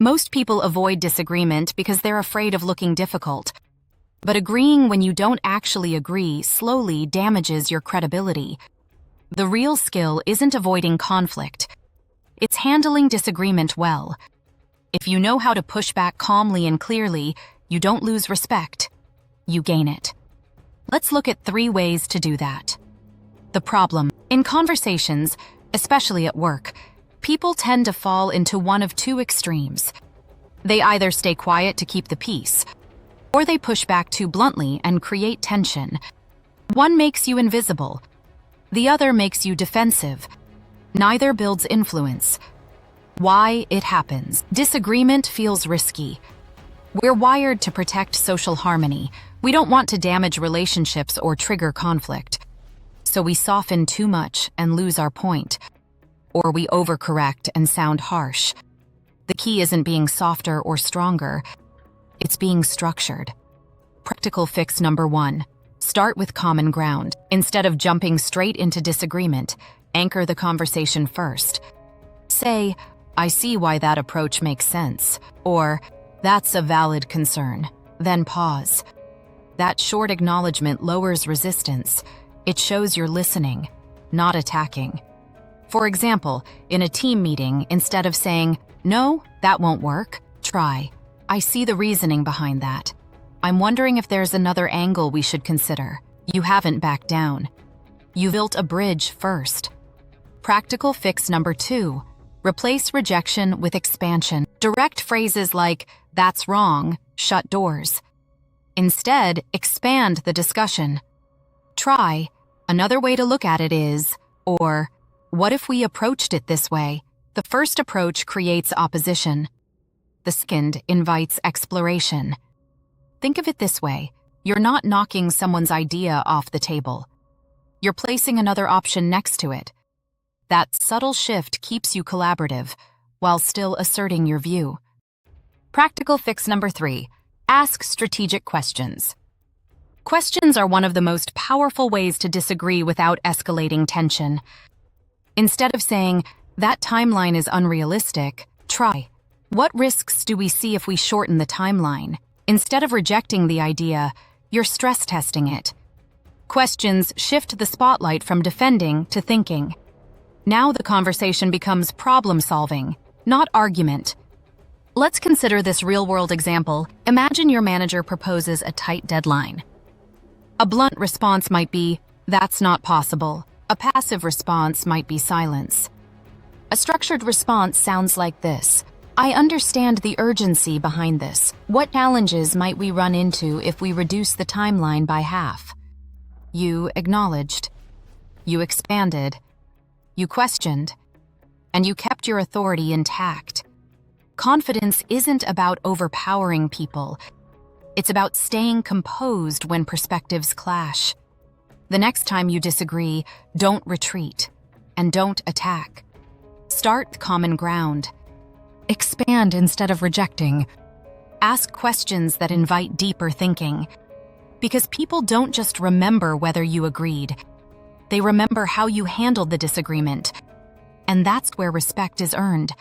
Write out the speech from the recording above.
Most people avoid disagreement because they're afraid of looking difficult. But agreeing when you don't actually agree slowly damages your credibility. The real skill isn't avoiding conflict. It's handling disagreement well. If you know how to push back calmly and clearly, you don't lose respect. You gain it. Let's look at 3 ways to do that. The problem. In conversations, especially at work, people tend to fall into one of 2 extremes. They either stay quiet to keep the peace, or they push back too bluntly and create tension. One makes you invisible. The other makes you defensive. Neither builds influence. Why it happens. Disagreement feels risky. We're wired to protect social harmony. We don't want to damage relationships or trigger conflict. So we soften too much and lose our point. Or we overcorrect and sound harsh. The key isn't being softer or stronger. It's being structured. Practical fix number 1. Start with common ground. Instead of jumping straight into disagreement, anchor the conversation first. Say, "I see why that approach makes sense," or "That's a valid concern." Then pause. That short acknowledgement lowers resistance. It shows you're listening, not attacking. For example, in a team meeting, instead of saying, "No, that won't work," try, "I see the reasoning behind that. I'm wondering if there's another angle we should consider." You haven't backed down. You built a bridge first. Practical fix number 2. Replace rejection with expansion. Direct phrases like, "That's wrong," shut doors. Instead, expand the discussion. Try, "Another way to look at it is," or "What if we approached it this way?" The first approach creates opposition. The second invites exploration. Think of it this way. You're not knocking someone's idea off the table. You're placing another option next to it. That subtle shift keeps you collaborative while still asserting your view. Practical fix number 3. Ask strategic questions. Questions are one of the most powerful ways to disagree without escalating tension. Instead of saying, "That timeline is unrealistic," try, "What risks do we see if we shorten the timeline?" Instead of rejecting the idea, you're stress testing it. Questions shift the spotlight from defending to thinking. Now the conversation becomes problem-solving, not argument. Let's consider this real-world example. Imagine your manager proposes a tight deadline. A blunt response might be, "That's not possible." A passive response might be silence. A structured response sounds like this: "I understand the urgency behind this. What challenges might we run into if we reduce the timeline by half?" You acknowledged. You expanded. You questioned. And you kept your authority intact. Confidence isn't about overpowering people. It's about staying composed when perspectives clash. The next time you disagree, don't retreat and don't attack. Start common ground. Expand instead of rejecting. Ask questions that invite deeper thinking. Because people don't just remember whether you agreed. They remember how you handled the disagreement. And that's where respect is earned.